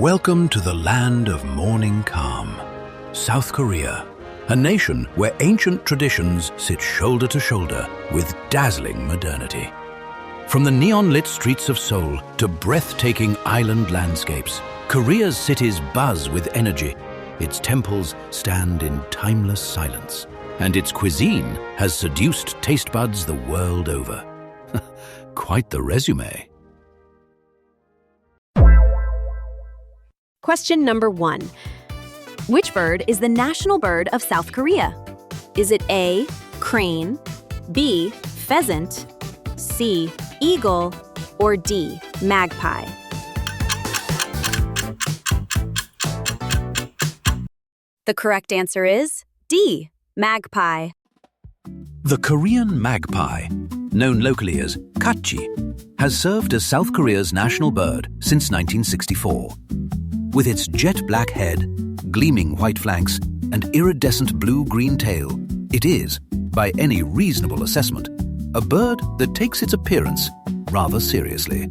Welcome to the land of morning calm, South Korea, a nation where ancient traditions sit shoulder to shoulder with dazzling modernity. From the neon-lit streets of Seoul to breathtaking island landscapes, Korea's cities buzz with energy. Its temples stand in timeless silence, and its cuisine has seduced taste buds the world over. Quite the resume. Question number 1. Which bird is the national bird of South Korea? Is it A, crane, B, pheasant, C, eagle, or D, magpie? The correct answer is D, magpie. The Korean magpie, known locally as KIMCHI, has served as South Korea's national bird since 1964. With its jet-black head, gleaming white flanks, and iridescent blue-green tail, it is, by any reasonable assessment, a bird that takes its appearance rather seriously.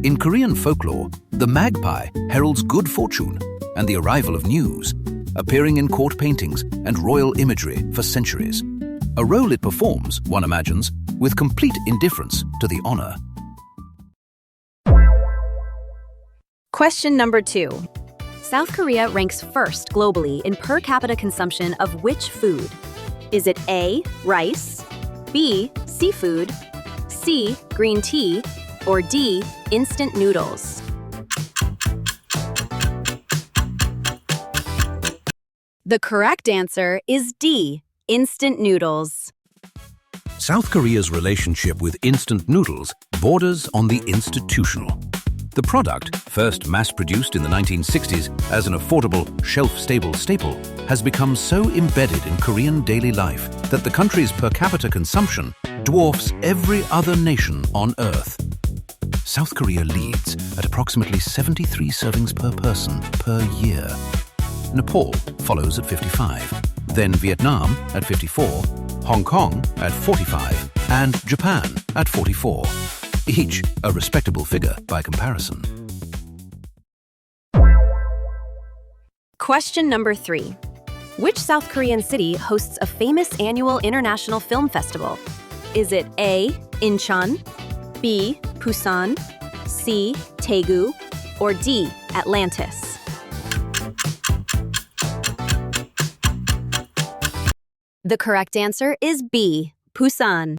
In Korean folklore, the magpie heralds good fortune and the arrival of news, appearing in court paintings and royal imagery for centuries. A role it performs, one imagines, with complete indifference to the honor. Question number 2. South Korea ranks first globally in per capita consumption of which food? Is it A, rice, B, seafood, C, green tea, or D, instant noodles? The correct answer is D, instant noodles. South Korea's relationship with instant noodles borders on the institutional. The product, first mass-produced in the 1960s as an affordable, shelf-stable staple, has become so embedded in Korean daily life that the country's per capita consumption dwarfs every other nation on Earth. South Korea leads at approximately 73 servings per person per year. Nepal follows at 55, then Vietnam at 54, Hong Kong at 45, and Japan at 44. Each a respectable figure by comparison. Question number 3. Which South Korean city hosts a famous annual international film festival? Is it A, Incheon, B, Busan, C, Daegu, or D, Atlantis? The correct answer is B, Busan.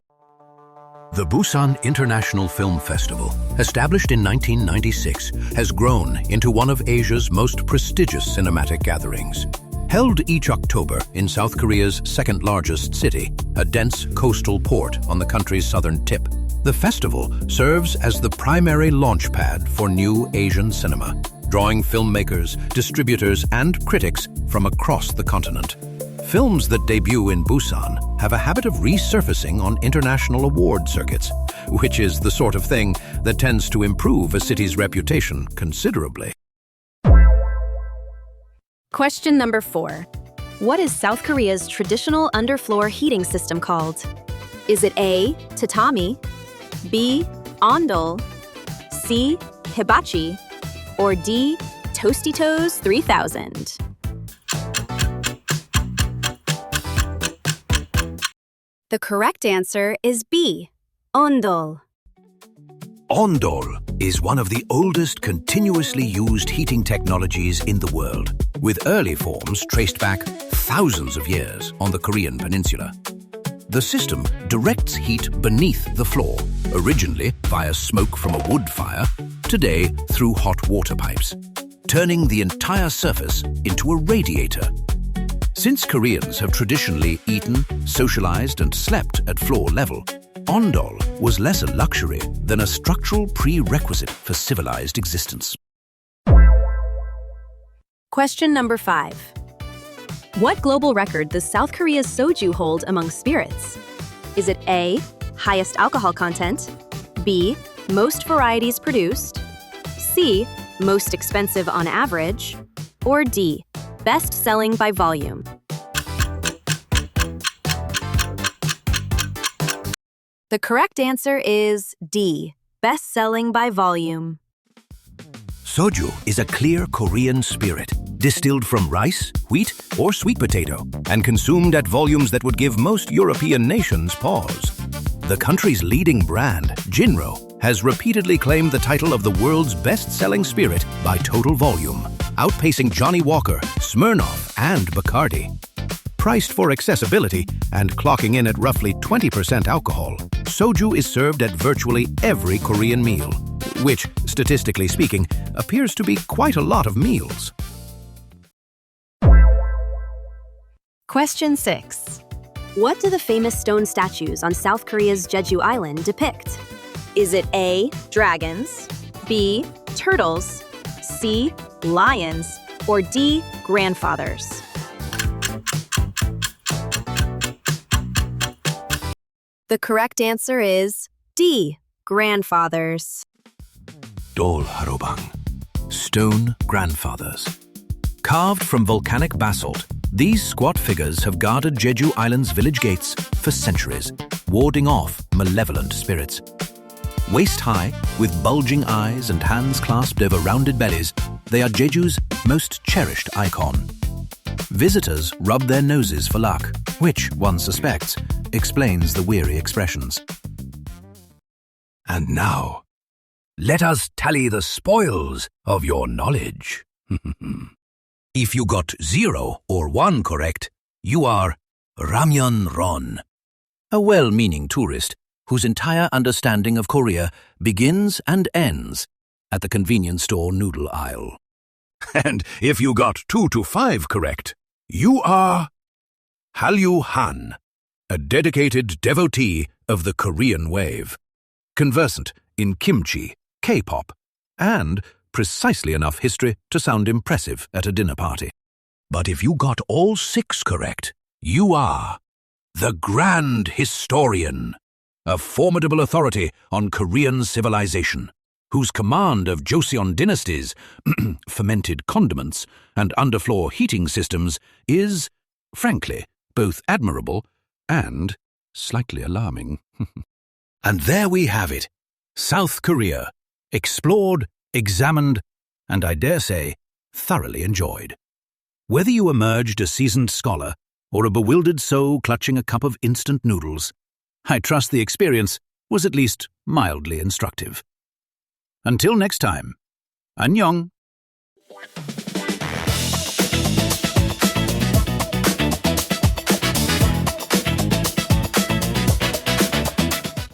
The Busan International Film Festival, established in 1996, has grown into one of Asia's most prestigious cinematic gatherings. Held each October in South Korea's second-largest city, a dense coastal port on the country's southern tip, the festival serves as the primary launchpad for new Asian cinema, drawing filmmakers, distributors, and critics from across the continent. Films that debut in Busan have a habit of resurfacing on international award circuits, which is the sort of thing that tends to improve a city's reputation considerably. Question number 4. What is South Korea's traditional underfloor heating system called? Is it A, tatami, B, ondol, C, hibachi, or D, Tostitos 3000? The correct answer is B, ondol. Ondol is one of the oldest continuously used heating technologies in the world, with early forms traced back thousands of years on the Korean peninsula. The system directs heat beneath the floor, originally via smoke from a wood fire, today through hot water pipes, turning the entire surface into a radiator. Since Koreans have traditionally eaten, socialized, and slept at floor level, ondol was less a luxury than a structural prerequisite for civilized existence. Question number 5. What global record does South Korea's soju hold among spirits? Is it A, highest alcohol content, B, most varieties produced, C, most expensive on average, or D, best selling by volume? The correct answer is D, best selling by volume. Soju is a clear Korean spirit, distilled from rice, wheat, or sweet potato, and consumed at volumes that would give most European nations pause. The country's leading brand, Jinro, has repeatedly claimed the title of the world's best-selling spirit by total volume, outpacing Johnnie Walker, Smirnoff, and Bacardi. Priced for accessibility and clocking in at roughly 20% alcohol, soju is served at virtually every Korean meal, which, statistically speaking, appears to be quite a lot of meals. Question 6. What do the famous stone statues on South Korea's Jeju Island depict? Is it A, dragons, B, turtles, C, lions, or D, grandfathers? The correct answer is D, grandfathers. Dol Harobang, stone grandfathers. Carved from volcanic basalt, these squat figures have guarded Jeju Island's village gates for centuries, warding off malevolent spirits. Waist-high, with bulging eyes and hands clasped over rounded bellies, they are Jeju's most cherished icon. Visitors rub their noses for luck, which, one suspects, explains the weary expressions. And now, let us tally the spoils of your knowledge. If you got 0 or 1 correct, you are Ramyeon Ron, a well-meaning tourist whose entire understanding of Korea begins and ends at the convenience store noodle aisle. And if you got 2 to 5 correct, you are Hallyu Han, a dedicated devotee of the Korean wave, conversant in kimchi, K-pop, and precisely enough history to sound impressive at a dinner party. But if you got all 6 correct, you are the Grand Historian, a formidable authority on Korean civilization, whose command of Joseon dynasties, fermented condiments, and underfloor heating systems is, frankly, both admirable and slightly alarming. And there we have it, South Korea, explored, examined, and I dare say, thoroughly enjoyed. Whether you emerged a seasoned scholar or a bewildered soul clutching a cup of instant noodles, I trust the experience was at least mildly instructive. Until next time, annyeong.